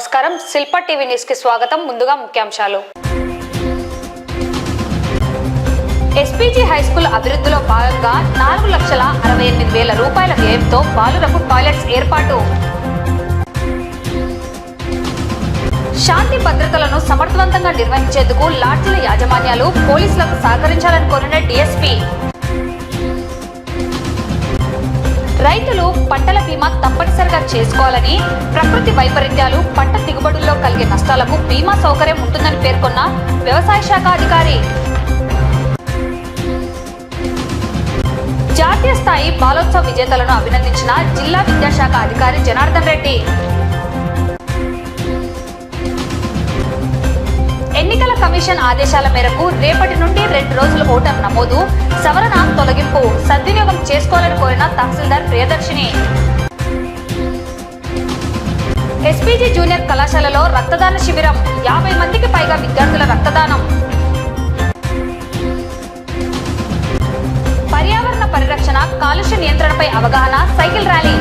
నమస్కారం. శిల్ప TV news కి స్వాగతం. ముందుగా ముఖ్యాంశాలు. ఎస్పీజీ హైస్కూల్ అభివృద్ధిలో భాగంగా 4,68,000 రూపాయల వ్యయంతో బాలురకు టాయిలెట్స్ ఏర్పాటు. శాంతి భద్రతలను సమర్థవంతంగా నిర్వహించేందుకు లాడ్జీల యాజమాన్యాలు పోలీసులకు సహకరించాలని కోరిన డీఎస్పీ. రైతులు పంటల బీమా తప్పనిసరిగా చేసుకోవాలని, ప్రకృతి వైపరీత్యాలు పంట దిగుబడుల్లో కలిగే నష్టాలకు బీమా సౌకర్యం ఉంటుందని పేర్కొన్న వ్యవసాయ శాఖ అధికారి. జాతీయ స్థాయి బాలోత్సవ విజేతలను అభినందించిన జిల్లా విద్యాశాఖ అధికారి జనార్దన్ రెడ్డి. ఎన్నికల కమిషన్ ఆదేశాల మేరకు రేపటి నుండి 2 రోజులు ఓటర్ నమోదు, సవరణ, తొలగింపు సద్వినియోగం చేసుకోవాలని కోరిన తహసీల్దార్ ప్రియదర్శిని. ఎస్పీజీ జూనియర్ కళాశాలలో రక్తదాన శిబిరం, 50 మందికి పైగా విద్యార్థుల రక్తదానం. పర్యావరణ పరిరక్షణ, కాలుష్య నియంత్రణపై అవగాహన సైకిల్ ర్యాలీ.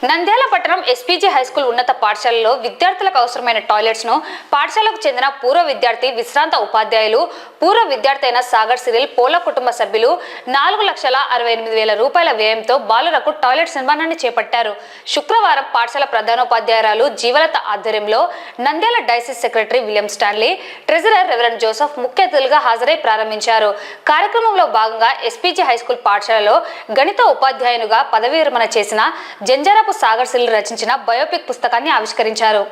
నంద్యాల పట్టణం ఎస్పీజీ హైస్కూల్ ఉన్నత పాఠశాలలో విద్యార్థులకు అవసరమైన టాయిలెట్స్ ను పాఠశాలకు చెందిన పూర్వ విద్యార్థి, విశ్రాంత ఉపాధ్యాయులు, పూర్వ విద్యార్థి అయిన సాగర్ సిరిల్ పోల కుటుంబ సభ్యులు 4,68,000 రూపాయల వ్యయంతో బాలురకు టాయిలెట్స్ నిర్మాణాన్ని చేపట్టారు. శుక్రవారం పాఠశాల ప్రధానోపాధ్యాయురాలు జీవలత ఆధ్వర్యంలో Nandyal diocese secretary William Stanley, treasurer reverend Joseph ముఖ్య అతిథులుగా హాజరై ప్రారంభించారు. కార్యక్రమంలో భాగంగా ఎస్పీజీ హైస్కూల్ పాఠశాలలో గణిత ఉపాధ్యాయునిగా పదవీ విరమణ చేసిన జంజారపు సాగర్ సిరిల్ రచించిన బయోపిక్ పుస్తకాన్ని ఆవిష్కరించారు.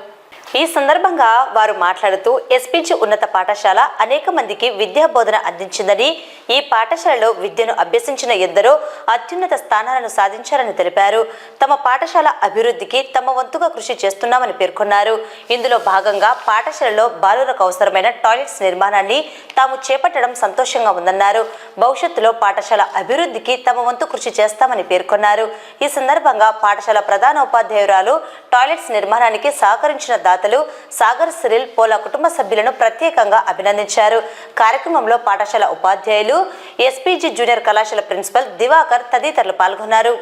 ఈ సందర్భంగా వారు మాట్లాడుతూ ఎస్పీజీ ఉన్నత పాఠశాల అనేక మందికి విద్యా బోధన అందించిందని, ఈ పాఠశాలలో విద్యను అభ్యసించిన ఎందరో అత్యున్నత స్థానాలను సాధించారని తెలిపారు. తమ పాఠశాల అభివృద్ధికి తమ వంతుగా కృషి చేస్తున్నామని పేర్కొన్నారు. ఇందులో భాగంగా పాఠశాలలో బాలురకు అవసరమైన టాయిలెట్స్ నిర్మాణాన్ని తాము చేపట్టడం సంతోషంగా ఉందన్నారు. భవిష్యత్తులో పాఠశాల అభివృద్ధికి తమ వంతు కృషి చేస్తామని పేర్కొన్నారు. ఈ సందర్భంగా పాఠశాల ప్రధాన ఉపాధ్యాయురాలు టాయిలెట్స్ నిర్మాణానికి సహకరించిన దాతలు సాగర్ సిరిల్ పోల కుటుంబ సభ్యులను ప్రత్యేకంగా అభినందించారు. కార్యక్రమంలో పాఠశాల ఉపాధ్యాయులు, ఎస్పీజీ జూనియర్ కళాశాల ప్రిన్సిపల్ దివాకర్ తదితరులు పాల్గొన్నారు.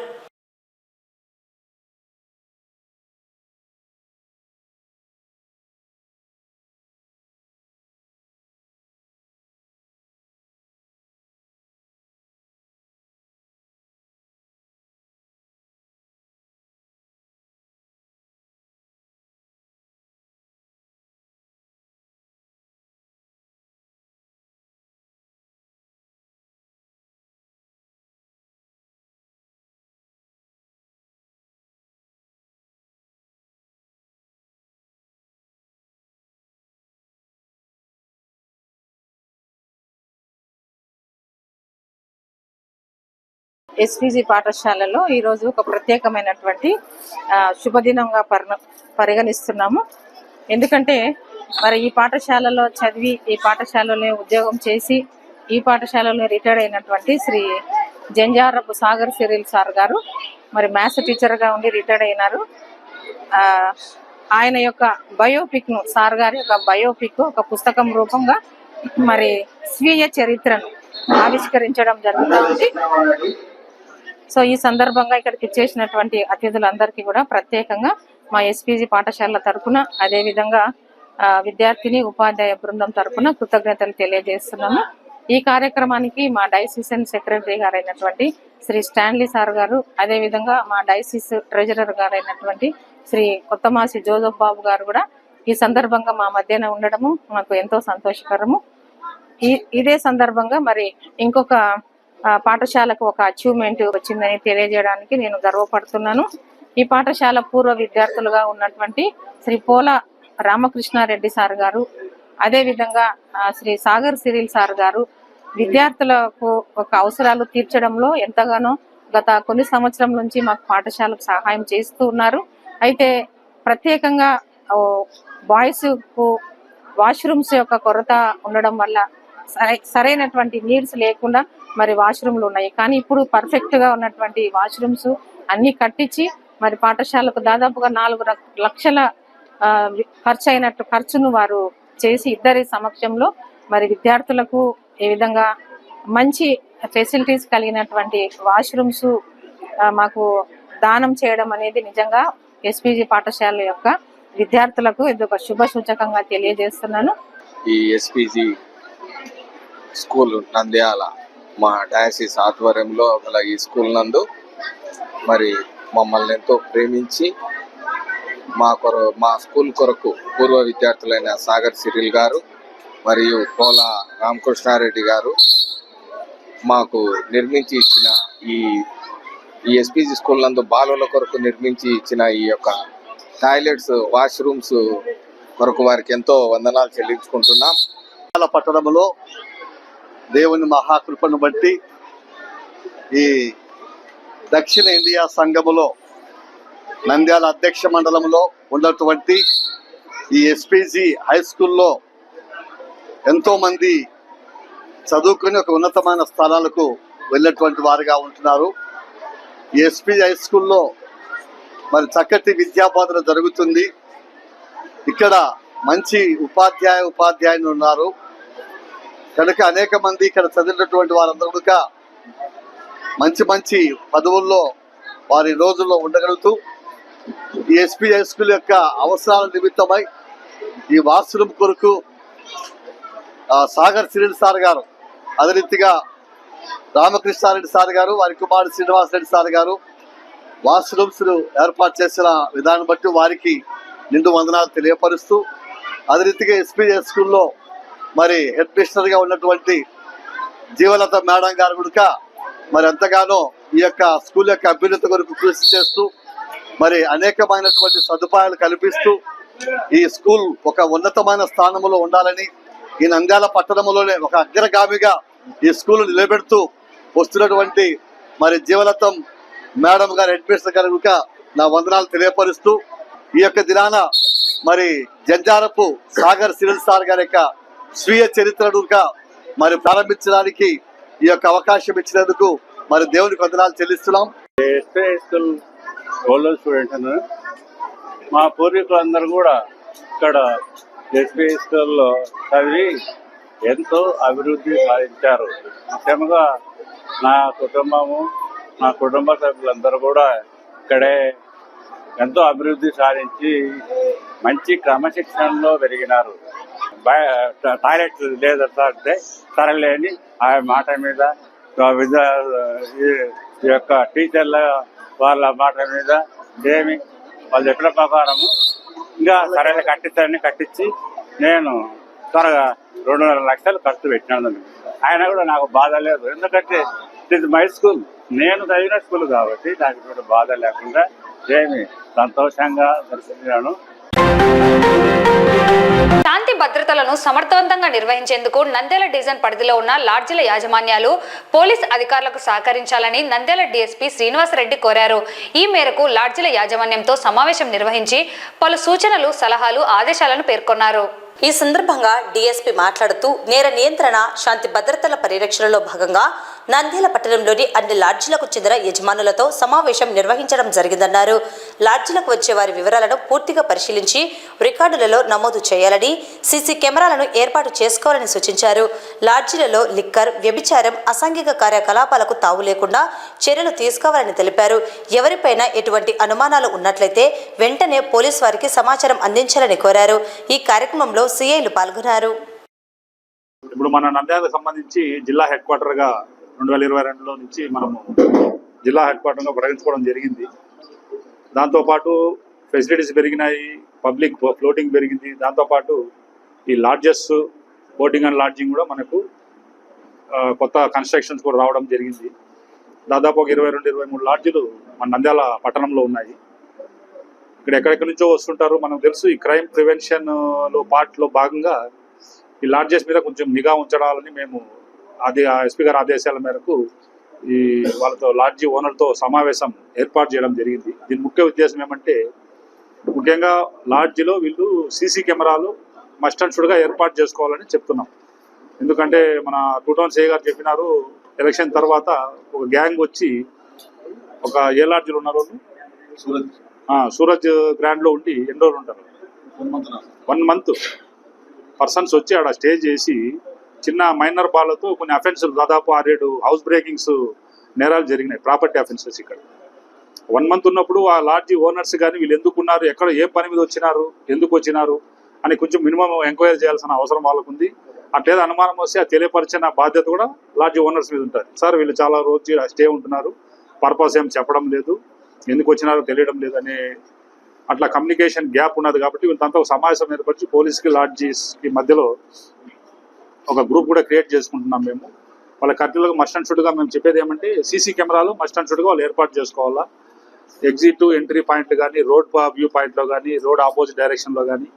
ఎస్పీజీ పాఠశాలలో ఈరోజు ఒక ప్రత్యేకమైనటువంటి శుభదినంగా పరిగణిస్తున్నాము. ఎందుకంటే మరి ఈ పాఠశాలలో చదివి, ఈ పాఠశాలలో ఉద్యోగం చేసి, ఈ పాఠశాలలో రిటైర్డ్ అయినటువంటి శ్రీ జంజారపు సాగర్ సిరిల్ సార్ గారు మరి మ్యాథ్స్ టీచర్గా ఉండి రిటైర్డ్ అయినారు. ఆయన యొక్క బయోపిక్ ను, సార్ గారి యొక్క బయోపిక్ ఒక పుస్తకం రూపంగా మరి స్వీయ చరిత్రను ఆవిష్కరించడం జరుగుతుంది. సో ఈ సందర్భంగా ఇక్కడికి చేసినటువంటి అతిథులందరికీ కూడా ప్రత్యేకంగా మా ఎస్పీజీ పాఠశాలల తరఫున, అదేవిధంగా విద్యార్థిని ఉపాధ్యాయ బృందం తరఫున కృతజ్ఞతలు తెలియజేస్తున్నాము. ఈ కార్యక్రమానికి మా డైసిస్ సెక్రటరీ గారైనటువంటి శ్రీ స్టాన్లీ సార్ గారు, అదేవిధంగా మా డైసిస్ ట్రెజరర్ గారైనటువంటి శ్రీ కొత్తమాసి జోసెఫ్ బాబు గారు కూడా ఈ సందర్భంగా మా మధ్యన ఉండడము మాకు ఎంతో సంతోషకరము. ఇదే సందర్భంగా మరి ఇంకొక పాఠశాలకు ఒక అచీవ్మెంట్ వచ్చిందని తెలియజేయడానికి నేను గర్వపడుతున్నాను. ఈ పాఠశాల పూర్వ విద్యార్థులుగా ఉన్నటువంటి శ్రీ పోల రామకృష్ణారెడ్డి సార్ గారు, అదేవిధంగా శ్రీ సాగర్ సిరిల్ సార్ గారు విద్యార్థులకు ఒక అవసరాలు తీర్చడంలో ఎంతగానో గత కొన్ని సంవత్సరం నుంచి మాకు పాఠశాలకు సహాయం చేస్తూ ఉన్నారు. అయితే ప్రత్యేకంగా బాయ్స్ కు వాష్రూమ్స్ యొక్క కొరత ఉండడం వల్ల సరైనటువంటి నీడ్స్ లేకుండా మరి వాష్రూమ్లు ఉన్నాయి. కానీ ఇప్పుడు పర్ఫెక్ట్ గా ఉన్నటువంటి వాష్రూమ్స్ అన్ని కట్టించి మరి పాఠశాలకు దాదాపుగా 4 లక్షల ఖర్చును వారు చేసి ఇద్దరి సమక్షంలో మరి విద్యార్థులకు ఏ విధంగా మంచి ఫెసిలిటీస్ కలిగినటువంటి వాష్రూమ్స్ మాకు దానం చేయడం అనేది నిజంగా ఎస్పీజీ పాఠశాల యొక్క విద్యార్థులకు ఇది ఒక శుభ సూచకంగా తెలియజేస్తున్నాను. ఈ ఎస్పీజీ స్కూల్ నంద్యాల మా డయాసిస్ ఆధ్వర్యంలో గల ఈ స్కూల్ నందు మరి మమ్మల్ని ఎంతో ప్రేమించి మా స్కూల్ కొరకు పూర్వ విద్యార్థులైన సాగర్ సిరిల్ గారు మరియు పోల రామకృష్ణారెడ్డి గారు మాకు నిర్మించి ఇచ్చిన ఈ ఎస్పీజీ స్కూల్ నందు బాలుల కొరకు నిర్మించి ఇచ్చిన ఈ యొక్క టాయిలెట్స్, వాష్రూమ్స్ కొరకు వారికి ఎంతో వందనాలు చెల్లించుకుంటున్నాం. పట్టణంలో దేవుని మహాకృపను బట్టి ఈ దక్షిణ ఇండియా సంఘములో నంద్యాల అధ్యక్ష మండలంలో ఉన్నటువంటి ఈ ఎస్పీజీ హై స్కూల్లో ఎంతో మంది చదువుకుని ఒక ఉన్నతమైన స్థానాలకు వెళ్ళేటువంటి వారుగా ఉంటున్నారు. ఈ ఎస్పీజీ హై స్కూల్లో మరి చక్కటి విద్యాబోధన జరుగుతుంది. ఇక్కడ మంచి ఉపాధ్యాయులు ఉన్నారు కనుక అనేక మంది ఇక్కడ చదివినటువంటి వారందరూ కూడా మంచి మంచి పదవుల్లో వారి రోజుల్లో ఉండగలుగుతూ ఈ ఎస్పీజీ హై స్కూల్ యొక్క అవసరాల నిమిత్తమై ఈ వాష్రూమ్ కొరకు సాగర్ సిరిల్ సార్ గారు, అదే రీతిగా రామకృష్ణారెడ్డి సార్ గారు, వారి కుమారుడు శ్రీనివాసరెడ్డి సార్ గారు వాష్రూమ్స్ ఏర్పాటు చేసిన విధానం బట్టి వారికి నిండు వందనాలు తెలియపరుస్తూ, అదే రీతిగా ఎస్పీజీ స్కూల్లో మరి హెడ్ మిస్టర్గా ఉన్నటువంటి జీవలత మేడం గారు కూడా మరి ఎంతగానో ఈ యొక్క స్కూల్ యొక్క అభ్యున్నతి కొరకు కృషి చేస్తూ మరి అనేకమైనటువంటి సదుపాయాలు కల్పిస్తూ ఈ స్కూల్ ఒక ఉన్నతమైన స్థానంలో ఉండాలని, ఈ నంద్యాల పట్టణంలోనే ఒక అగ్రగామిగా ఈ స్కూల్ నిలబెడుతూ వస్తున్నటువంటి మరి జీవలతం మేడం గారు, హెడ్ మిస్టర్ గారు కూడా నా వందనాలు తెలియపరుస్తూ, ఈ యొక్క దినాన మరి జంజారపు సాగర్ సిరిల్ సార్ గారి యొక్క స్వీయ చరిత్రను మరి ప్రారంభించడానికి ఈ యొక్క అవకాశం ఇచ్చినందుకు మరి దేవునికి వందనాలు చెల్లిస్తున్నాం. స్టూడెంట్స్ మా పూర్వీకులందరూ కూడా ఇక్కడ ఎస్పీఐ స్కూల్లో చదివి ఎంతో అభివృద్ధి సాధించారు. ముఖ్యంగా నా కుటుంబ సభ్యులందరూ కూడా ఇక్కడే ఎంతో అభివృద్ధి సాధించి మంచి క్రమశిక్షణలో పెరిగినారు. టాయిలెట్ లేదంటే సరలేని ఆ మాట మీద ఈ యొక్క టీచర్ల వాళ్ళ మాట మీద ఏమి వాళ్ళు చెప్పిన ప్రకారము ఇంకా సరైన కట్టించి నేను త్వరగా 2.5 లక్షలు ఖర్చు పెట్టినాను. ఆయన కూడా నాకు బాధ లేదు, ఎందుకంటే ఇది మై స్కూల్, నేను చదివిన స్కూల్ కాబట్టి నాకు ఇప్పుడు బాధ లేకుండా ఏమి సంతోషంగా దర్శించాను. శాంతి భద్రతలను సమర్థవంతంగా నిర్వహించేందుకు నంద్యాల డివిజన్ పరిధిలో ఉన్న లాడ్జీల యాజమాన్యాలు పోలీస్ అధికారులకు సహకరించాలని నంద్యాల డీఎస్పీ శ్రీనివాసరెడ్డి కోరారు. ఈ మేరకు లాడ్జీల యాజమాన్యంతో సమావేశం నిర్వహించి పలు సూచనలు, సలహాలు, ఆదేశాలను పేర్కొన్నారు. ఈ సందర్భంగా డీఎస్పీ మాట్లాడుతూ నేర నియంత్రణ, శాంతి భద్రతల పరిరక్షణలో భాగంగా నంద్యాల పట్టణంలోని అన్ని లాడ్జీలకు చెందిన యజమానులతో సమావేశం నిర్వహించడం జరిగిందన్నారు. లాడ్జీలకు వచ్చే వారి వివరాలను పూర్తిగా పరిశీలించి రికార్డులలో నమోదు చేయాలని, సీసీ కెమెరాలను ఏర్పాటు చేసుకోవాలని సూచించారు. లాడ్జీలలో లిక్కర్, వ్యభిచారం, అసాంఘిక కార్యకలాపాలకు తావు లేకుండా చర్యలు తీసుకోవాలని తెలిపారు. ఎవరిపైనా ఎటువంటి అనుమానాలు ఉన్నట్లయితే వెంటనే పోలీసు వారికి సమాచారం అందించాలని కోరారు. ఈ కార్యక్రమంలో సిఐలు పాల్గొన్నారు. ఇప్పుడు మన నంద్యాలకు సంబంధించి జిల్లా హెడ్ క్వార్టర్ గా 2022లో నుంచి మనము జిల్లా హెడ్ క్వార్టర్ గా ప్రకటించుకోవడం జరిగింది. దాంతోపాటు ఫెసిలిటీస్ పెరిగినాయి, పబ్లిక్ ఫ్లోటింగ్ పెరిగింది. దాంతోపాటు ఈ లాడ్జెస్, బోటింగ్ అండ్ లాడ్జింగ్ కూడా మనకు కొత్త కన్స్ట్రక్షన్స్ కూడా రావడం జరిగింది. దాదాపు ఒక 22-23 లాడ్జీలు మన నంద్యాల పట్టణంలో ఉన్నాయి. ఇక్కడ ఎక్కడెక్కడి నుంచో వస్తుంటారు. మనకు తెలుసు ఈ క్రైమ్ ప్రివెన్షన్ లో భాగంగా ఈ లాడ్జెస్ మీద కొంచెం నిఘా ఉంచడాలని మేము ఎస్పీ గారి ఆదేశాల మేరకు ఈ వాళ్ళతో లాడ్జీ ఓనర్తో సమావేశం ఏర్పాటు చేయడం జరిగింది. దీని ముఖ్య ఉద్దేశం ఏమంటే, ముఖ్యంగా లాడ్జీలో వీళ్ళు సీసీ కెమెరాలు మస్ట్ అండ్ షుడ్గా ఏర్పాటు చేసుకోవాలని చెప్తున్నాం. ఎందుకంటే మన 2 టౌన్ సిఐ గారు చెప్పినారు, ఎలక్షన్ తర్వాత ఒక గ్యాంగ్ వచ్చి ఒక ఏ లాడ్జీలు ఉన్నారు, సూరజ్ గ్రాండ్ లో ఉండి ఎన్ని రోజులు ఉంటారు, 1 మంత్ పర్సన్స్ వచ్చి ఆడ స్టే చేసి చిన్న మైనర్ బాలతో కొన్ని అఫెన్సులు, దాదాపు 6-7 హౌస్ బ్రేకింగ్స్ నేరాలు జరిగినాయి, ప్రాపర్టీ అఫెన్సెస్ ఇక్కడ. 1 month ఉన్నప్పుడు ఆ లాడ్జి ఓనర్స్ కానీ వీళ్ళు ఎందుకు ఉన్నారు, ఎక్కడ ఏ పని మీద వచ్చినారు, ఎందుకు వచ్చినారు అని కొంచెం మినిమం ఎంక్వైరీ చేయాల్సిన అవసరం వాళ్ళకు ఉంది. అట్లేదో అనుమానం వస్తే అది తెలియపరిచిన బాధ్యత కూడా లాడ్జి ఓనర్స్ మీద ఉంటుంది. సార్ వీళ్ళు చాలా రోజు స్టే ఉంటున్నారు, పర్పస్ ఏం చెప్పడం లేదు, ఎందుకు వచ్చినారో తెలియడం లేదు అనే అట్లా కమ్యూనికేషన్ గ్యాప్ ఉన్నది. కాబట్టి వీళ్ళంతా ఒక సమావేశం ఏర్పరిచి పోలీస్కి లాడ్జీస్కి మధ్యలో ఒక గ్రూప్ కూడా క్రియేట్ చేసుకుంటున్నాం మేము. వాళ్ళ కర్తలకు మస్ట్ అండ్ షుడ్గా మేము చెప్పేది ఏమంటే సీసీ కెమెరాలు మస్ట్ అండ్ షుడ్గా వాళ్ళు ఏర్పాటు చేసుకోవాలా. ఎగ్జిట్ ఎంట్రీ పాయింట్లు కానీ, రోడ్ వ్యూ పాయింట్లో కానీ, రోడ్ ఆపోజిట్ డైరెక్షన్లో కానీ,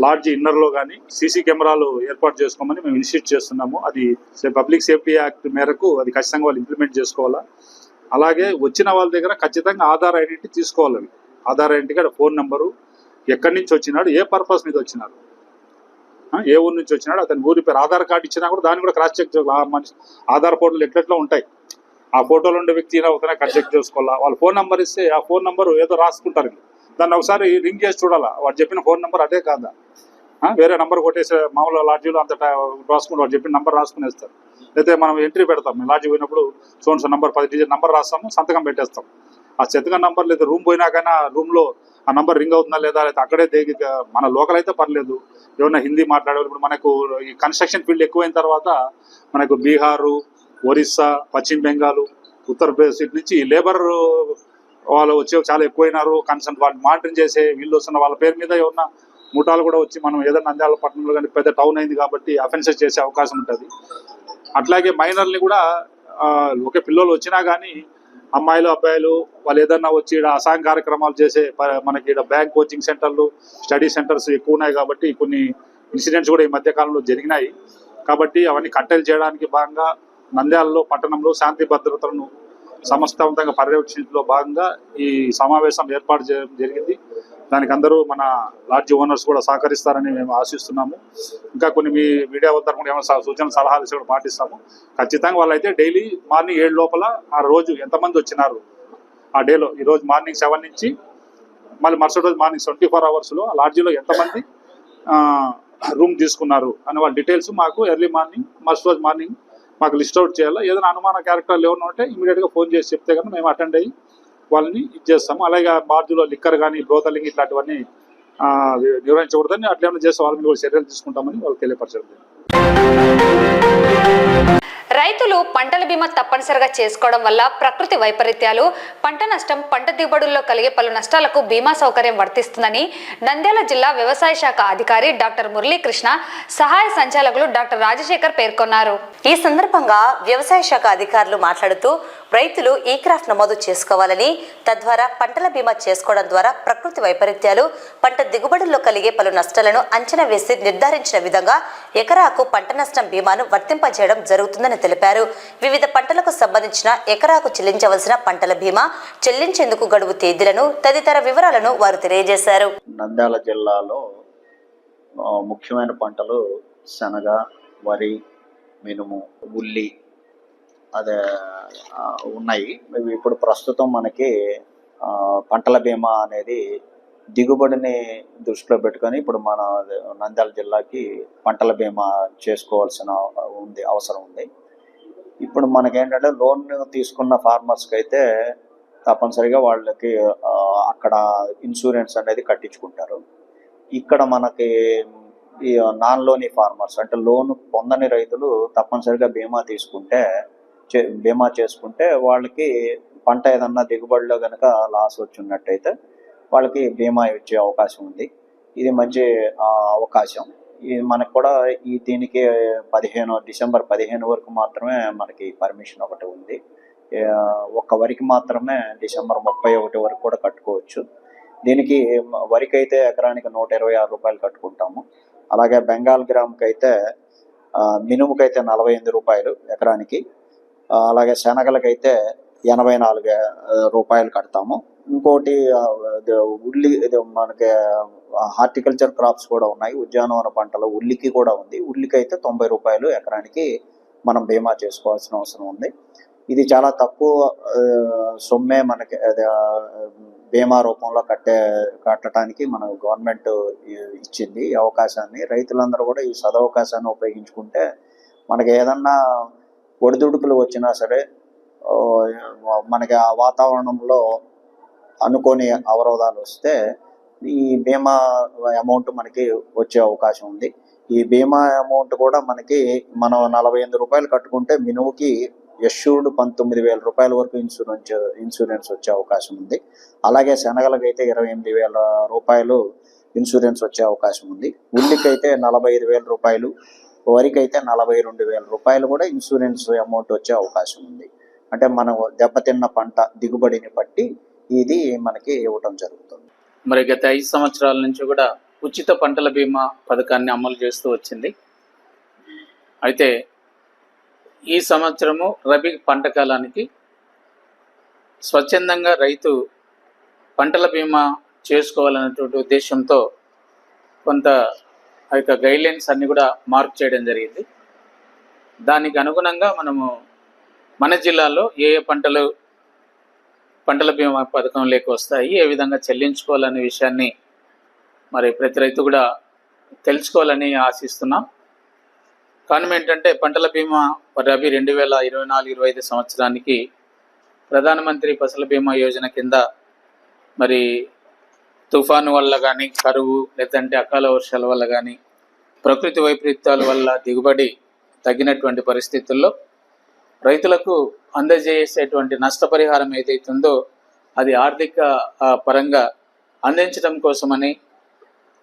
లాడ్జ్ ఇన్నర్లో కానీ సీసీ కెమెరాలు ఏర్పాటు చేసుకోమని మేము ఇనిషియేట్ చేస్తున్నాము. అది పబ్లిక్ సేఫ్టీ యాక్ట్ మేరకు అది ఖచ్చితంగా వాళ్ళు ఇంప్లిమెంట్ చేసుకోవాలా. అలాగే వచ్చిన వాళ్ళ దగ్గర ఖచ్చితంగా ఆధార్ ఐడెంటిటీ తీసుకోవాలి. ఆధార్ ఐడెంటిటీ కూడా ఫోన్ నెంబరు, ఎక్కడి నుంచి వచ్చినాడు, ఏ పర్పస్ మీద వచ్చినాడు, ఏ ఊరు నుంచి వచ్చినాడు, అతని ఊరి పేరు, ఆధార్ కార్డు ఇచ్చినా కూడా దాన్ని కూడా క్రాస్ చెక్ చేసుకోవాలి. మనిషి ఆధార్ ఫోటోలు ఎట్లెట్లా ఉంటాయి, ఆ ఫోటోలో ఉండే వ్యక్తి అవుతానే చెక్ చేసుకోవాలా. వాళ్ళ ఫోన్ నెంబర్ ఇస్తే ఆ ఫోన్ నెంబర్ ఏదో రాసుకుంటారు, దాన్ని ఒకసారి రింగ్ చేసి చూడాలా వాడు చెప్పిన ఫోన్ నెంబర్ అదే కాదా. వేరే నెంబర్ కొట్టేసి మామూలుగా లాడ్జీలో అంత రాసుకుంటారు, వాడు చెప్పిన నెంబర్ రాసుకునేస్తారు. అయితే మనం ఎంట్రీ పెడతాం, మేము లాడ్జీ పోయినప్పుడు సోన్స్ నెంబర్ 10 డిజిట్ నెంబర్ రాస్తాము, సంతకం పెట్టేస్తాం. ఆ సంతకం నెంబర్ లేదా రూమ్ పోయినాకైనా రూమ్లో ఆ నెంబర్ రింగ్ అవుతుందా లేదా, లేదా అక్కడే మన లోకల్ అయితే పర్లేదు, ఏమన్నా హిందీ మాట్లాడేవాళ్ళు. ఇప్పుడు మనకు ఈ కన్స్ట్రక్షన్ ఫీల్డ్ ఎక్కువైన తర్వాత మనకు బీహారు, ఒరిస్సా, పశ్చిమ బెంగాల్, ఉత్తరప్రదేశ్ ఇటు నుంచి లేబర్ వాళ్ళు వచ్చే చాలా ఎక్కువైనారు. కన్సర్న్ వాళ్ళు మానిటరింగ్ చేసే వీళ్ళు వస్తున్న వాళ్ళ పేరు మీద ఏమన్నా ముఠాలు కూడా వచ్చి మనం ఏదైనా నంద్యాల పట్టణంలో కానీ పెద్ద టౌన్ అయింది కాబట్టి అఫెన్సెస్ చేసే అవకాశం ఉంటుంది. అట్లాగే మైనర్ని కూడా ఒకే పిల్లలు వచ్చినా కానీ అమ్మాయిలు అబ్బాయిలు వాళ్ళు ఏదన్నా వచ్చి ఇక్కడ అసాంఘ కార్యక్రమాలు చేసే మనకి ఇక్కడ బ్యాంక్ కోచింగ్ సెంటర్లు, స్టడీ సెంటర్స్ ఎక్కువ ఉన్నాయి కాబట్టి కొన్ని ఇన్సిడెంట్స్ కూడా ఈ మధ్య కాలంలో జరిగినాయి. కాబట్టి అవన్నీ కట్టెలు చేయడానికి భాగంగా నంద్యాలలో పట్టణంలో శాంతి భద్రతలను సమర్థవంతంగా పర్యవేక్షించడంలో భాగంగా ఈ సమావేశం ఏర్పాటు చేయడం జరిగింది. దానికి అందరూ మన లాడ్జి ఓనర్స్ కూడా సహకరిస్తారని మేము ఆశిస్తున్నాము. ఇంకా కొన్ని మీ మీడియా వద్ద కూడా ఏమైనా సూచన సలహాలు కూడా పాటిస్తాము. ఖచ్చితంగా వాళ్ళైతే డైలీ మార్నింగ్ 7 లోపల ఆ రోజు ఎంతమంది వచ్చినారు, ఆ డేలో ఈరోజు మార్నింగ్ 7 నుంచి మళ్ళీ మరుసటి రోజు మార్నింగ్ 24 అవర్స్లో ఆ లాడ్జీలో ఎంతమంది రూమ్ తీసుకున్నారు అని వాళ్ళ డీటెయిల్స్ మాకు ఎర్లీ మార్నింగ్ మరుసటి రోజు మార్నింగ్ మాకు లిస్ట్ అవుట్ చేయాలి. ఏదైనా అనుమాన క్యారెక్టర్లు ఏమైనా ఉంటే ఇమీడియట్గా ఫోన్ చేసి చెప్తే కనుక మేము అటెండ్ అయ్యి వాళ్ళని ఇచ్చేస్తాము. అలాగే బార్జులో లిక్కర్ కానీ, బ్రోతలింగ్ ఇట్లాంటివన్నీ నిర్వహించకూడదని అట్లా చేస్తే వాళ్ళ మీద కూడా చర్యలు తీసుకుంటామని వాళ్ళు తెలియపరచడం. రైతులు పంటల బీమా తప్పనిసరిగా చేసుకోవడం వల్ల ప్రకృతి వైపరీత్యాలు, పంట నష్టం, పంట దిగుబడుల్లో కలిగే పలు నష్టాలకు బీమా సౌకర్యం వర్తిస్తుందని నంద్యాల జిల్లా వ్యవసాయ శాఖ అధికారి డాక్టర్ మురళీకృష్ణ, సహాయ సంచాలకులు డాక్టర్ రాజశేఖర్ పేర్కొన్నారు. ఈ సందర్భంగా వ్యవసాయ శాఖ అధికారులు మాట్లాడుతూ రైతులు ఈ క్రాఫ్ట్ నమోదు చేసుకోవాలని, తద్వారా పంటల బీమా చేసుకోవడం ద్వారా ప్రకృతి వైపరీత్యాలు, పంట దిగుబడుల్లో కలిగే పలు నష్టాలను అంచనా వేసి నిర్ధారించిన విధంగా ఎకరాకు పంట నష్టం బీమాను వర్తింపజేయడం జరుగుతుందని తెలిపారు. వివిధ పంటలకు సంబంధించిన ఎకరాకు చెల్లించవలసిన పంటల బీమా చెల్లించేందుకు గడువు తేదీలను తదితర వివరాలను వారు తెలియజేశారు. నంద్యాల జిల్లాలో ముఖ్యమైన పంటలు శనగ, వరి, మినుము, ఉల్లి అదే ఉన్నాయి. ఇప్పుడు ప్రస్తుతం మనకి పంటల బీమా అనేది దిగుబడిని దృష్టిలో పెట్టుకొని ఇప్పుడు మన నంద్యాల జిల్లాకి పంటల బీమా చేసుకోవాల్సిన అవసరం ఉంది. ఇప్పుడు మనకేంటంటే లోన్ తీసుకున్న ఫార్మర్స్కి అయితే తప్పనిసరిగా వాళ్ళకి అక్కడ ఇన్సూరెన్స్ అనేది కట్టించుకుంటారు. ఇక్కడ మనకి ఈ నాన్ లోనీ ఫార్మర్స్ అంటే లోన్ పొందని రైతులు తప్పనిసరిగా బీమా చేసుకుంటే వాళ్ళకి పంట ఏదన్నా దిగుబడిలో కనుక లాస్ వచ్చినట్టయితే వాళ్ళకి బీమా ఇచ్చే అవకాశం ఉంది. ఇది మంచి అవకాశం. ఇది మనకు కూడా దీనికి డిసెంబర్ 15 వరకు మాత్రమే మనకి పర్మిషన్ ఒకటి ఉంది. ఒక్క వరికి మాత్రమే డిసెంబర్ 31 వరకు కూడా కట్టుకోవచ్చు. దీనికి వరికి అయితే ఎకరానికి 126 రూపాయలు కట్టుకుంటాము. అలాగే బెంగాల్ గ్రామ్కి అయితే మినుముకైతే 48 రూపాయలు ఎకరానికి, అలాగే శనగలకైతే 84 రూపాయలు కడతాము. ఇంకోటి ఉల్లి, మనకి హార్టికల్చర్ క్రాప్స్ కూడా ఉన్నాయి, ఉద్యానవన పంటలు ఉల్లికి కూడా ఉంది. ఉల్లికి అయితే 90 రూపాయలు ఎకరానికి మనం బీమా చేసుకోవాల్సిన అవసరం ఉంది. ఇది చాలా తక్కువ సొమ్మే మనకి బీమా రూపంలో కట్టడానికి మన గవర్నమెంట్ ఇచ్చింది ఈ అవకాశాన్ని. రైతులందరూ కూడా ఈ సదవకాశాన్ని ఉపయోగించుకుంటే మనకి ఏదన్నా ఒడిదుడుకులు వచ్చినా సరే మనకి ఆ వాతావరణంలో అనుకోని అవరోధాలు వస్తే ఈ బీమా అమౌంట్ మనకి వచ్చే అవకాశం ఉంది. ఈ బీమా అమౌంట్ కూడా మనకి మనం 48 రూపాయలు కట్టుకుంటే మినువుకి ఎష్యూర్డ్ 19,000 రూపాయల వరకు ఇన్సూరెన్స్ వచ్చే అవకాశం ఉంది. అలాగే శనగలకైతే 28,000 రూపాయలు ఇన్సూరెన్స్ వచ్చే అవకాశం ఉంది. ఉల్లికైతే 45,000 రూపాయలు, వరికైతే 42,000 రూపాయలు కూడా ఇన్సూరెన్స్ అమౌంట్ వచ్చే అవకాశం ఉంది. అంటే మనం దెబ్బతిన్న పంట దిగుబడిని బట్టి ఇది మనకి ఇవ్వటం జరుగుతుంది. మరి గత 5 సంవత్సరాల నుంచి కూడా ఉచిత పంటల బీమా పథకాన్ని అమలు చేస్తూ వచ్చింది. అయితే ఈ సంవత్సరము రబీ పంట కాలానికి స్వచ్ఛందంగా రైతు పంటల బీమా చేసుకోవాలనేటువంటి ఉద్దేశంతో కొంత ఆ యొక్క గైడ్లైన్స్ అన్ని కూడా మార్పు చేయడం జరిగింది. దానికి అనుగుణంగా మనము మన జిల్లాలో ఏ పంటల బీమా పథకం లేక వస్తాయి, ఏ విధంగా చెల్లించుకోవాలనే విషయాన్ని మరి ప్రతి రైతు కూడా తెలుసుకోవాలని ఆశిస్తున్నాం. కారణం ఏంటంటే పంటల బీమా రబీ 2024-25 సంవత్సరానికి ప్రధానమంత్రి ఫసల్ బీమా యోజన కింద మరి తుఫాను వల్ల కానీ, కరువు లేదంటే అకాల వర్షాల వల్ల కానీ, ప్రకృతి వైపరీత్యాల వల్ల దిగుబడి తగ్గినటువంటి పరిస్థితుల్లో రైతులకు అందజేసేటువంటి నష్టపరిహారం ఏదైతుందో అది ఆర్థిక పరంగా అందించడం కోసమని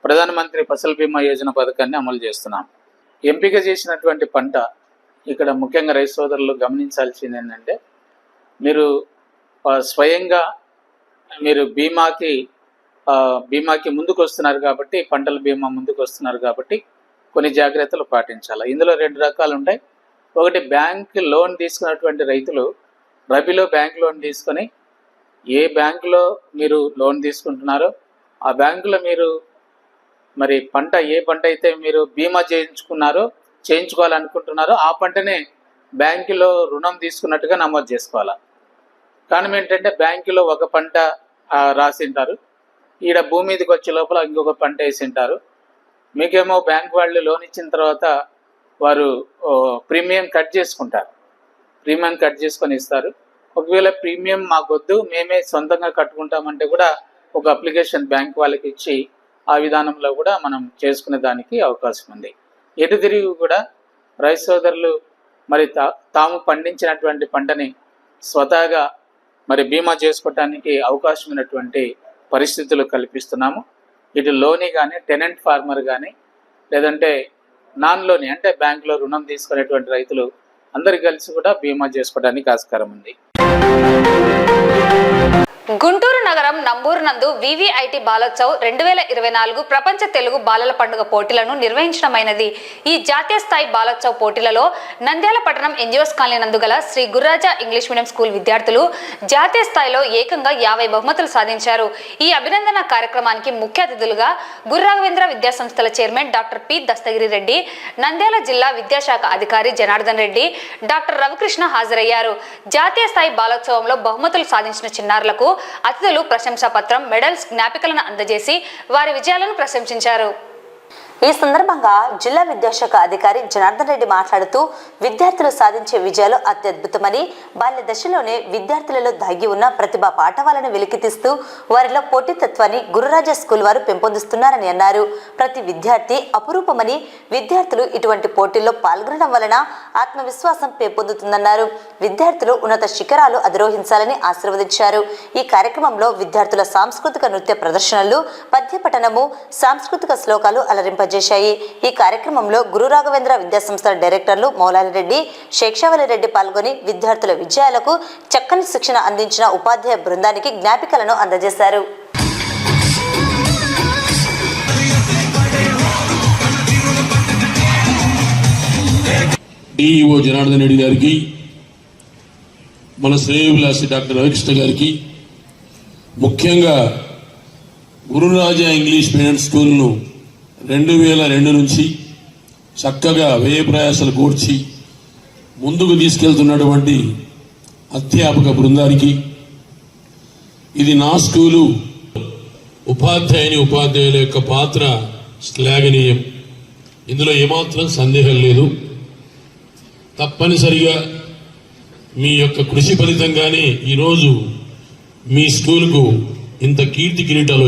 ప్రధానమంత్రి ఫసల్ బీమా యోజన పథకాన్ని అమలు చేస్తున్నాం. ఎంపిక చేసినటువంటి పంట ఇక్కడ ముఖ్యంగా రైతు సోదరులు గమనించాల్సింది ఏంటంటే, మీరు స్వయంగా మీరు బీమాకి ముందుకు వస్తున్నారు కాబట్టి, పంటల బీమా ముందుకు వస్తున్నారు కాబట్టి కొన్ని జాగ్రత్తలు పాటించాలి. ఇందులో 2 రకాలు ఉంటాయి. ఒకటి, బ్యాంక్ లోన్ తీసుకున్నటువంటి రైతులు రబీలో బ్యాంక్ లోన్ తీసుకొని ఏ బ్యాంకులో మీరు లోన్ తీసుకుంటున్నారో ఆ బ్యాంకులో మీరు మరి ఏ పంట అయితే మీరు బీమా చేయించుకోవాలనుకుంటున్నారో ఆ పంటనే బ్యాంకులో రుణం తీసుకున్నట్టుగా నమోదు చేసుకోవాలి. కారణం ఏంటంటే బ్యాంకులో ఒక పంట రాసింటారు, ఈడ భూమి మీదకి వచ్చే లోపల ఇంకొక పంట వేసింటారు. మీకేమో బ్యాంక్ వాళ్ళు లోన్ ఇచ్చిన తర్వాత వారు ప్రీమియం కట్ చేసుకుంటారు, ప్రీమియం కట్ చేసుకొని ఇస్తారు. ఒకవేళ ప్రీమియం మాకొద్దు మేమే సొంతంగా కట్టుకుంటామంటే కూడా ఒక అప్లికేషన్ బ్యాంక్ వాళ్ళకి ఇచ్చి ఆ విధానంలో కూడా మనం చేసుకునే దానికి అవకాశం ఉంది. ఎటు తిరిగి కూడా రైతు సోదరులు మరి తాము పండించినటువంటి పంటని స్వతహాగా మరి బీమా చేసుకోవటానికి అవకాశమైనటువంటి పరిస్థితులు కల్పిస్తున్నాము. ఇటు లోని కానీ, టెనెంట్ ఫార్మర్ కానీ, లేదంటే నాన్ లోని అంటే బ్యాంకులో రుణం తీసుకునేటువంటి రైతులు అందరు కలిసి కూడా బీమా చేసుకోవడానికి ఆస్కారం ఉంది. గుంటూరు నగరం నంబూరు నందు వివిఐటి బాలోత్సవ్ 2024 ప్రపంచ తెలుగు బాలల పండుగ పోటీలను నిర్వహించడమైనది. ఈ జాతీయ స్థాయి బాలోత్సవ్ పోటీలలో నంద్యాల పట్టణం ఎన్జిఓస్ కాలనీ నందు గల శ్రీ గుర్రాజా ఇంగ్లీష్ మీడియం స్కూల్ విద్యార్థులు జాతీయ స్థాయిలో ఏకంగా 50 బహుమతులు సాధించారు. ఈ అభినందన కార్యక్రమానికి ముఖ్య అతిథులుగా గురురాఘవేంద్ర విద్యా సంస్థల chairman doctor P Dastagiri Reddy, Nandyal జిల్లా విద్యాశాఖ అధికారి జనార్దన్ రెడ్డి, డాక్టర్ రవికృష్ణ హాజరయ్యారు. జాతీయ స్థాయి బాలోత్సవంలో బహుమతులు సాధించిన చిన్నారులకు అతిథులు ప్రశంసా పత్రం, మెడల్స్, జ్ఞాపికలను అందజేసి వారి విజయాలను ప్రశంసించారు. ఈ సందర్భంగా జిల్లా విద్యాశాఖ అధికారి జనార్దన్ రెడ్డి మాట్లాడుతూ విద్యార్థులు సాధించే విజయాలు అత్యద్భుతమని, బాల్య దశలోనే విద్యార్థులలో దాగి ఉన్న ప్రతిభా పాఠవాలను వెలికితీస్తూ వారిలో పోటీతత్వాన్ని గురురాజా స్కూల్ వారు పెంపొందిస్తున్నారని అన్నారు. ప్రతి విద్యార్థి అపురూపమని, విద్యార్థులు ఇటువంటి పోటీల్లో పాల్గొనడం వలన ఆత్మవిశ్వాసం పెంపొందుతుందన్నారు. విద్యార్థులు ఉన్నత శిఖరాలు అధిరోహించాలని ఆశీర్వదించారు. ఈ కార్యక్రమంలో విద్యార్థుల సాంస్కృతిక నృత్య ప్రదర్శనలు, పద్య పఠనము, సాంస్కృతిక శ్లోకాలు అలరింపజేశాయి. ఈ కార్యక్రమంలో గురు రాఘవేంద్ర విద్యాసంస్థల డైరెక్టర్లు మౌలాలిరెడ్డి, శేషావలిరెడ్డి పాల్గొని విద్యార్థుల విజయాలకు చక్కని శిక్షణ అందించిన ఉపాధ్యాయ బృందానికి జ్ఞాపికలను అందజేశారు. డిఈఓ జనార్దన్ రెడ్డి గారికి, మన శ్రేయోభిలాషి డాక్టర్ రవికృష్ణ గారికి, ముఖ్యంగా గురురాజా ఇంగ్లీష్ మీడియం స్కూల్ను 2002 నుంచి చక్కగా వ్యయ ప్రయాసాలు కూర్చి ముందుకు తీసుకెళ్తున్నటువంటి అధ్యాపక బృందానికి, ఇది నా స్కూలు, ఉపాధ్యాయుల యొక్క పాత్ర శ్లాఘనీయం, ఇందులో ఏమాత్రం సందేహం లేదు. తప్పనిసరిగా మీ యొక్క కృషి ఫలితంగానే ఈరోజు మీ స్కూలుకు ఇంత కీర్తి కిరీటాలు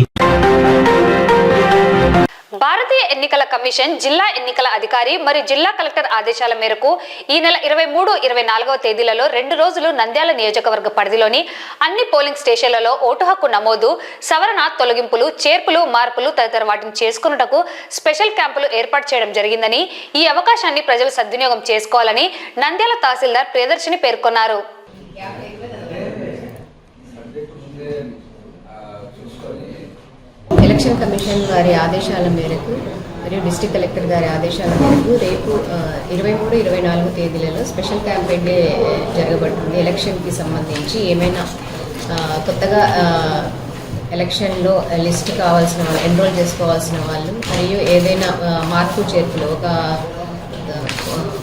భారతీయ ఎన్నికల కమిషన్ జిల్లా ఎన్నికల అధికారి మరియు జిల్లా కలెక్టర్ ఆదేశాల మేరకు ఈ నెల 23, 24వ తేదీలలో 2 రోజులు నంద్యాల నియోజకవర్గ పరిధిలోని అన్ని పోలింగ్ స్టేషన్లలో ఓటు హక్కు నమోదు, సవరణ, తొలగింపులు, చేర్పులు, మార్పులు తదితర వాటిని చేసుకున్నటకు స్పెషల్ క్యాంపులు ఏర్పాటు చేయడం జరిగిందని, ఈ అవకాశాన్ని ప్రజలు సద్వినియోగం చేసుకోవాలని నంద్యాల తహసీల్దార్ ప్రియదర్శిని పేర్కొన్నారు. ఎలక్షన్ కమిషన్ వారి ఆదేశాల మేరకు మరియు డిస్ట్రిక్ట్ కలెక్టర్ గారి ఆదేశాల మేరకు రేపు 23, 24 తేదీలలో స్పెషల్ క్యాంపెయిన్ డే జరగబడుతుంది. ఎలక్షన్కి సంబంధించి ఏమైనా కొత్తగా ఎలక్షన్లో లిస్ట్ కావాల్సిన వాళ్ళు, ఎన్రోల్ చేసుకోవాల్సిన వాళ్ళు, మరియు ఏదైనా మార్పు చేర్పులు, ఒక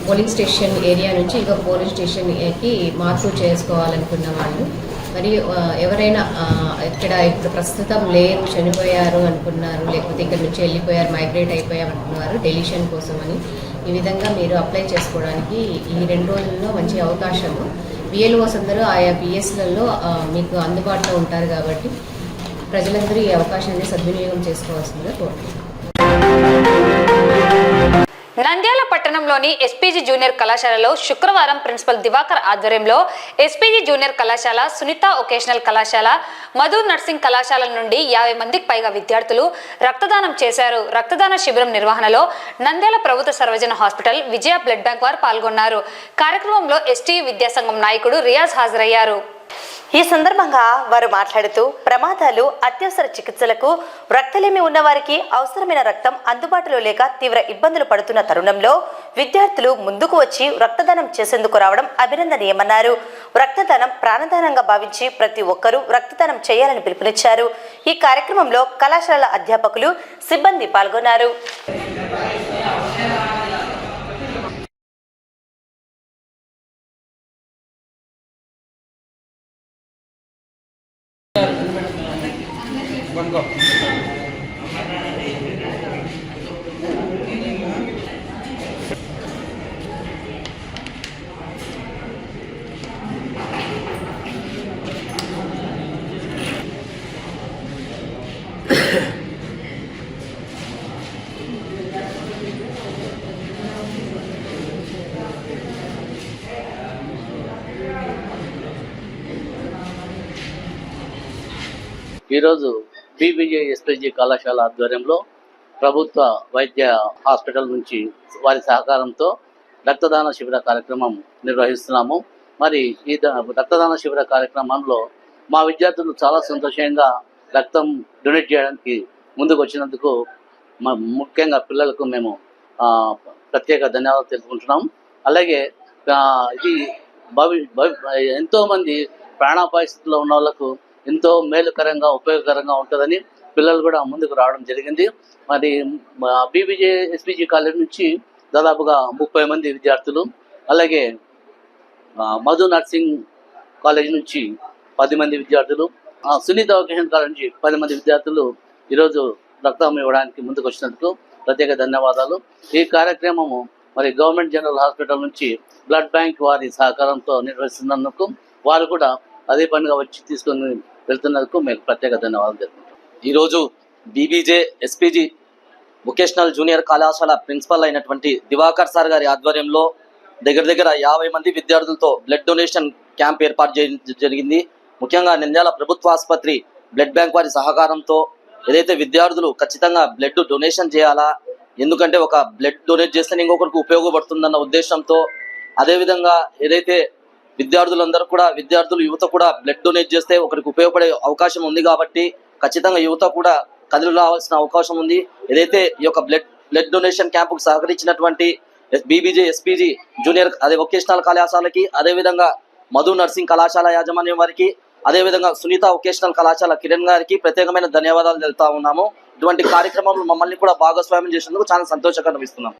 పోలింగ్ స్టేషన్ ఏరియా నుంచి ఇంకొక పోలింగ్ స్టేషన్కి మార్పు చేసుకోవాలనుకున్న వాళ్ళు, మరియు ఎవరైనా ఇక్కడ ఇప్పుడు ప్రస్తుతం లేరు, చనిపోయారు అనుకున్నారు, లేకపోతే ఇక్కడ నుంచి వెళ్ళిపోయారు, మైగ్రేట్ అయిపోయారు అనుకున్నారు డెలిషన్ కోసమని, ఈ విధంగా మీరు అప్లై చేసుకోవడానికి ఈ 2 రోజుల్లో మంచి అవకాశము. బిఎల్ఓస్ అందరూ ఆయా పిఎస్లలో మీకు అందుబాటులో ఉంటారు కాబట్టి ప్రజలందరూ ఈ అవకాశాన్ని సద్వినియోగం చేసుకోవాల్సిందిగా కోరుతున్నాను. నంద్యాల పట్టణంలోని ఎస్పీజీ జూనియర్ కళాశాలలో శుక్రవారం ప్రిన్సిపల్ దివాకర్ ఆధ్వర్యంలో ఎస్పీజీ జూనియర్ కళాశాల, సునీత వొకేషనల్ కళాశాల, మధు నర్సింగ్ కళాశాల నుండి 50 మందికి పైగా విద్యార్థులు రక్తదానం చేశారు. రక్తదాన శిబిరం నిర్వహణలో నంద్యాల ప్రభుత్వ సర్వజన హాస్పిటల్, విజయ బ్లడ్ బ్యాంక్ వారు పాల్గొన్నారు. కార్యక్రమంలో ఎస్టీ విద్యాసంఘం నాయకుడు రియాజ్ హాజరయ్యారు. ఈ సందర్భంగా వారు మాట్లాడుతూ ప్రమాదాలు, అత్యవసర చికిత్సలకు రక్తలేమి ఉన్నవారికి అవసరమైన రక్తం అందుబాటులో లేక తీవ్ర ఇబ్బందులు పడుతున్న తరుణంలో విద్యార్థులు ముందుకు వచ్చి రక్తదానం చేసేందుకు రావడం అభినందనీయమన్నారు. రక్తదానం ప్రాణదానంగా భావించి ప్రతి ఒక్కరూ రక్తదానం చేయాలని పిలుపునిచ్చారు. ఈ కార్యక్రమంలో కళాశాలల అధ్యాపకులు, సిబ్బంది పాల్గొన్నారు. ఈరోజు బీబీజే ఎస్పీజీ కళాశాల ఆధ్వర్యంలో ప్రభుత్వ వైద్య హాస్పిటల్ నుంచి వారి సహకారంతో రక్తదాన శిబిర కార్యక్రమం నిర్వహిస్తున్నాము. మరి ఈ రక్తదాన శిబిర కార్యక్రమంలో మా విద్యార్థులు చాలా సంతోషంగా రక్తం డొనేట్ చేయడానికి ముందుకు వచ్చినందుకు ముఖ్యంగా పిల్లలకు మేము ప్రత్యేక ధన్యవాదాలు తెలుపుకుంటున్నాం. అలాగే ఇది ఎంతోమంది ప్రాణాపాయ స్థితిలో ఉన్న వాళ్ళకు ఎంతో మేలుకరంగా, ఉపయోగకరంగా ఉంటుందని పిల్లలు కూడా ముందుకు రావడం జరిగింది. మరి బీబీజే ఎస్పీజీ కాలేజ్ నుంచి దాదాపుగా 30 మంది విద్యార్థులు, అలాగే మధు నర్సింగ్ కాలేజ్ నుంచి 10 మంది విద్యార్థులు, సునీత వొకేషనల్ కాలేజ్ నుంచి 10 మంది విద్యార్థులు ఈరోజు రక్తం ఇవ్వడానికి ముందుకు వచ్చినందుకు ప్రత్యేక ధన్యవాదాలు. ఈ కార్యక్రమము మరి గవర్నమెంట్ జనరల్ హాస్పిటల్ నుంచి బ్లడ్ బ్యాంక్ వారి సహకారంతో నిర్వహిస్తున్నందుకు వారు కూడా అదే పనిగా వచ్చి తీసుకొని వెళ్తున్నందుకు మేము ప్రత్యేక ధన్యవాదాలు తెలుపుకుంటాం. ఈరోజు బీబీజే ఎస్పీజీ వొకేషనల్ జూనియర్ కళాశాల ప్రిన్సిపల్ అయినటువంటి దివాకర్ సార్ గారి ఆధ్వర్యంలో దగ్గర 50 మంది విద్యార్థులతో బ్లడ్ డొనేషన్ క్యాంప్ ఏర్పాటు జరిగింది. ముఖ్యంగా నంద్యాల ప్రభుత్వ ఆసుపత్రి బ్లడ్ బ్యాంక్ వారి సహకారంతో ఏదైతే విద్యార్థులు ఖచ్చితంగా బ్లడ్ డొనేషన్ చేయాలా, ఎందుకంటే ఒక బ్లడ్ డొనేట్ చేస్తే ఇంకొకరికి ఉపయోగపడుతుందన్న ఉద్దేశంతో, అదేవిధంగా ఏదైతే విద్యార్థులందరూ కూడా యువత కూడా బ్లడ్ డొనేట్ చేస్తే ఒకరికి ఉపయోగపడే అవకాశం ఉంది కాబట్టి ఖచ్చితంగా యువత కూడా కదిలి రావాల్సిన అవకాశం ఉంది. ఏదైతే ఈ యొక్క బ్లడ్ డొనేషన్ క్యాంపుకు సహకరించినటువంటి బీబీజే ఎస్పీజీ జూనియర్ వొకేషనల్ కళాశాలకి, అదేవిధంగా మధు నర్సింగ్ కళాశాల యాజమాన్యం వారికి, అదేవిధంగా సునీత వొకేషనల్ కళాశాల కిరణ్ గారికి ప్రత్యేకమైన ధన్యవాదాలు తెలుపుతా ఉన్నాము. ఇటువంటి కార్యక్రమంలో మమ్మల్ని కూడా భాగస్వామ్యం చేసినందుకు చాలా సంతోషంగా ఇస్తున్నాం.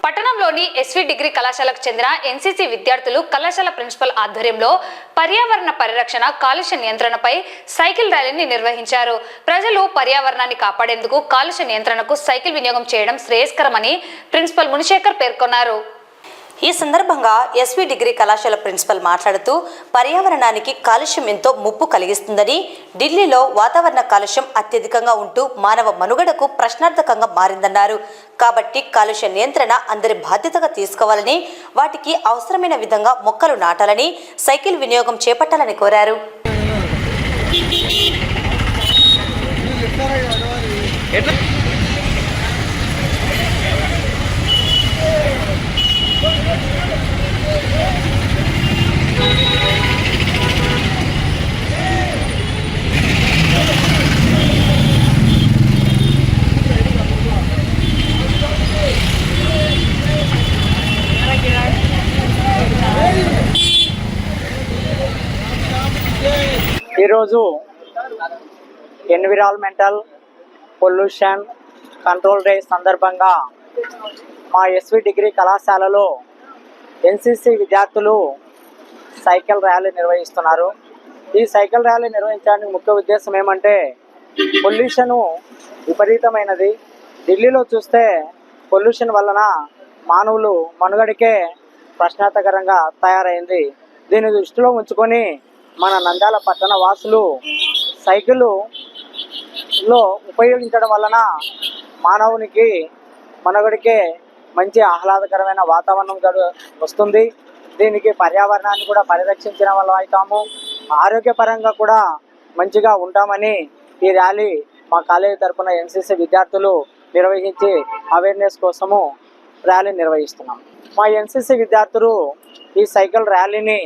పట్టణంలోని ఎస్వి డిగ్రీ కళాశాలకు చెందిన ఎన్సీసీ విద్యార్థులు కళాశాల ప్రిన్సిపల్ ఆధ్వర్యంలో పర్యావరణ పరిరక్షణ, కాలుష్య నియంత్రణపై సైకిల్ ర్యాలీని నిర్వహించారు. ప్రజలు పర్యావరణాన్ని కాపాడేందుకు కాలుష్య నియంత్రణకు సైకిల్ వినియోగం చేయడం శ్రేయస్కరమని ప్రిన్సిపల్ మునిశేఖర్ పేర్కొన్నారు. ఈ సందర్భంగా ఎస్వి డిగ్రీ కళాశాల ప్రిన్సిపల్ మాట్లాడుతూ పర్యావరణానికి కాలుష్యం ఎంతో ముప్పు కలిగిస్తుందని, ఢిల్లీలో వాతావరణ కాలుష్యం అత్యధికంగా ఉంటూ మానవ మనుగడకు ప్రశ్నార్థకంగా మారిందన్నారు. కాబట్టి కాలుష్య నియంత్రణ అందరి బాధ్యతగా తీసుకోవాలని, వాటికి అవసరమైన విధంగా మొక్కలు నాటాలని, సైకిల్ వినియోగం చేపట్టాలని కోరారు. ఈరోజు ఎన్విరాన్మెంటల్ పొల్యూషన్ కంట్రోల్ డే సందర్భంగా మా ఎస్వి డిగ్రీ కళాశాలలో ఎన్సిసి విద్యార్థులు సైకిల్ ర్యాలీ నిర్వహిస్తున్నారు. ఈ సైకిల్ ర్యాలీ నిర్వహించడానికి ముఖ్య ఉద్దేశం ఏమంటే, పొల్యూషను విపరీతమైనది. ఢిల్లీలో చూస్తే పొల్యూషన్ వలన మానవులు మనుగడకే ప్రశ్నార్థకరంగా తయారైంది. దీన్ని దృష్టిలో ఉంచుకొని మన నంద్యాల పట్టణ వాసులు సైకిల్లో ఉపయోగించడం వలన మానవునికి మనుగడకే మంచి ఆహ్లాదకరమైన వాతావరణం వస్తుంది. దీనికి పర్యావరణాన్ని కూడా పరిరక్షించిన వాళ్ళం అవుతాము, ఆరోగ్యపరంగా కూడా మంచిగా ఉంటామని ఈ ర్యాలీ మా కాలేజీ తరఫున ఎన్సిసి విద్యార్థులు నిర్వహించి అవేర్నెస్ కోసము ర్యాలీ నిర్వహిస్తున్నాం. మా ఎన్సిసి విద్యార్థులు ఈ సైకిల్ ర్యాలీని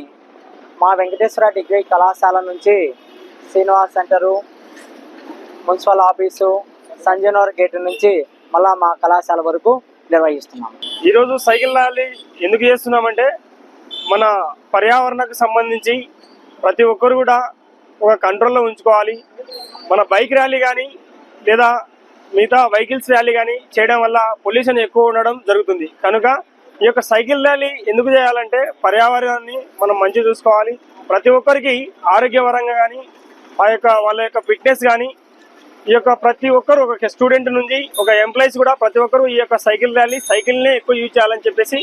మా వెంకటేశ్వర డిగ్రీ కళాశాల నుంచి Srinivas centre, municipal office, Sanjaynagar gate నుంచి మళ్ళా మా కళాశాల వరకు నిర్వహిస్తున్నాం. ఈరోజు సైకిల్ ర్యాలీ ఎందుకు చేస్తున్నామంటే, మన పర్యావరణకు సంబంధించి ప్రతి ఒక్కరు కూడా ఒక కంట్రోల్లో ఉంచుకోవాలి. మన బైక్ ర్యాలీ కానీ లేదా మిగతా వెహికల్స్ ర్యాలీ కానీ చేయడం వల్ల పొల్యూషన్ ఎక్కువ ఉండడం జరుగుతుంది. కనుక ఈ యొక్క సైకిల్ ర్యాలీ ఎందుకు చేయాలంటే, పర్యావరణాన్ని మనం మంచి చూసుకోవాలి. ప్రతి ఒక్కరికి ఆరోగ్యపరంగా కానీ వాళ్ళ యొక్క ఫిట్నెస్ కానీ, ఈ యొక్క ప్రతి ఒక్కరు ఒక స్టూడెంట్ నుంచి ఒక ఎంప్లాయీస్ కూడా ప్రతి ఒక్కరు ఈ యొక్క సైకిల్ ర్యాలీ సైకిల్నే ఎక్కువ యూజ్ చేయాలని చెప్పేసి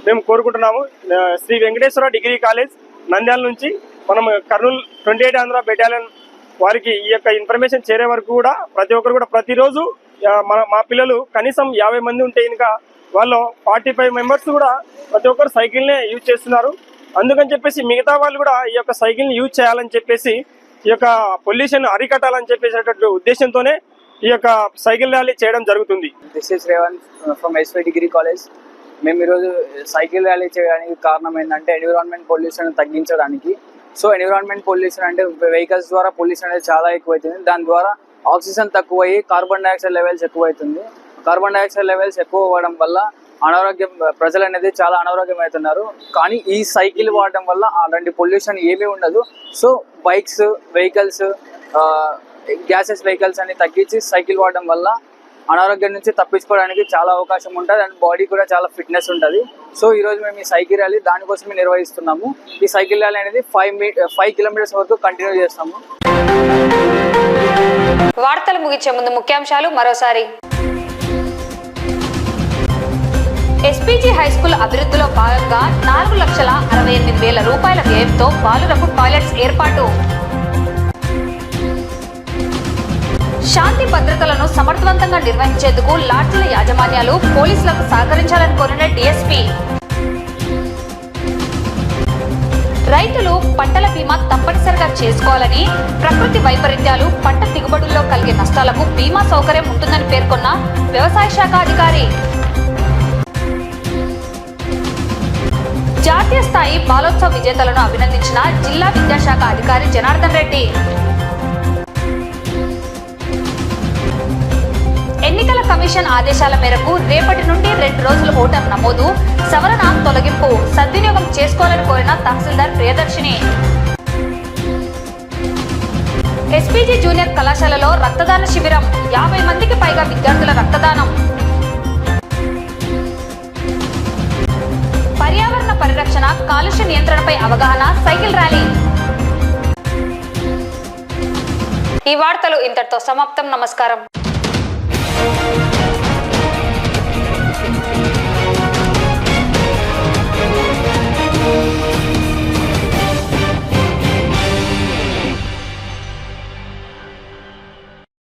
మేము కోరుకుంటున్నాము. శ్రీ వెంకటేశ్వర డిగ్రీ కాలేజ్ నంద్యాల నుంచి మనం కర్నూలు 28 ఆంధ్ర బెటాలియన్ వారికి ఈ యొక్క ఇన్ఫర్మేషన్ చేరే వరకు కూడా ప్రతి ఒక్కరు కూడా ప్రతిరోజు మా పిల్లలు కనీసం 50 మంది ఉంటే ఇంకా వాళ్ళు 45 మెంబర్స్ కూడా ప్రతి ఒక్కరు సైకిల్నే యూజ్ చేస్తున్నారు. అందుకని చెప్పేసి మిగతా వాళ్ళు కూడా ఈ యొక్క సైకిల్ని యూజ్ చేయాలని చెప్పేసి, ఈ యొక్క పొల్యూషన్ అరికట్టాలని చెప్పేసేటటువంటి ఉద్దేశంతోనే ఈ యొక్క సైకిల్ ర్యాలీ చేయడం జరుగుతుంది. This is Revan from SV degree college. మేము ఈరోజు సైకిల్ ర్యాలీ చేయడానికి కారణం ఏంటంటే, ఎన్విరాన్మెంట్ పొల్యూషన్ తగ్గించడానికి. సో ఎన్విరాన్మెంట్ పొల్యూషన్ అంటే వెహికల్స్ ద్వారా పొల్యూషన్ అనేది చాలా ఎక్కువైతుంది. దాని ద్వారా ఆక్సిజన్ తక్కువయ్యి కార్బన్ డైఆక్సైడ్ లెవెల్స్ ఎక్కువైతుంది. కార్బన్ డైఆక్సైడ్ లెవెల్స్ ఎక్కువ అవ్వడం వల్ల అనారోగ్యం, ప్రజలు అనేది చాలా అనారోగ్యం అవుతున్నారు. కానీ ఈ సైకిల్ వాడడం వల్ల అలాంటి పొల్యూషన్ ఏమీ ఉండదు. So bikes, vehicles, gases vehicles అన్ని తగ్గించి సైకిల్ వాడడం వల్ల అనారోగ్యం నుంచి తప్పించుకోవడానికి చాలా అవకాశం ఉంటుంది అండ్ బాడీ కూడా చాలా ఫిట్నెస్ ఉంటుంది. సో ఈరోజు మేము ఈ సైకిల్ ర్యాలీ దానికోసమే నిర్వహిస్తున్నాము. ఈ సైకిల్ ర్యాలీ అనేది 5 కిలోమీటర్స్ వరకు కంటిన్యూ చేస్తాము. వార్తలు ముగించే ముందు ముఖ్యాంశాలు మరోసారి. ఎస్పీజీ హైస్కూల్ అభివృద్ధిలో భాగంగా 4,68,000 రూపాయల వ్యయంతో బాలురకు టాయిలెట్స్ ఏర్పాటు. శాంతి భద్రతలను సమర్థవంతంగా నిర్వహించేందుకు లాడ్జిల యాజమాన్యాలు పోలీసులకు సహకరించాలని కోరిన డీఎస్పీ. రైతులు పంటల బీమా తప్పనిసరిగా చేసుకోవాలని, ప్రకృతి వైపరీత్యాలు, పంట దిగుబడుల్లో కలిగే నష్టాలకు బీమా సౌకర్యం ఉంటుందని పేర్కొన్న వ్యవసాయ శాఖ అధికారి. జాతీయ స్థాయి బాలోత్సవ విజేతలను అభినందించిన జిల్లా విద్యాశాఖ అధికారి జనార్దన్ రెడ్డి. ఎన్నికల కమిషన్ ఆదేశాల మేరకు రేపటి నుండి 2 రోజులు ఓటర్ నమోదు, సవరణ, తొలగింపు సద్వినియోగం చేసుకోవాలని కోరిన తహసీల్దార్ ప్రియదర్శిని. ఎస్పీజీ జూనియర్ కళాశాలలో రక్తదాన శిబిరం, 50 మందికి పైగా విద్యార్థుల రక్తదానం. పర్యావరణ పరిరక్షణ, కాలుష్య నియంత్రణపై అవగాహన, సైకిల్ ర్యాలీ. ఈ వార్తలు ఇంతటితో సమాప్తం. నమస్కారం.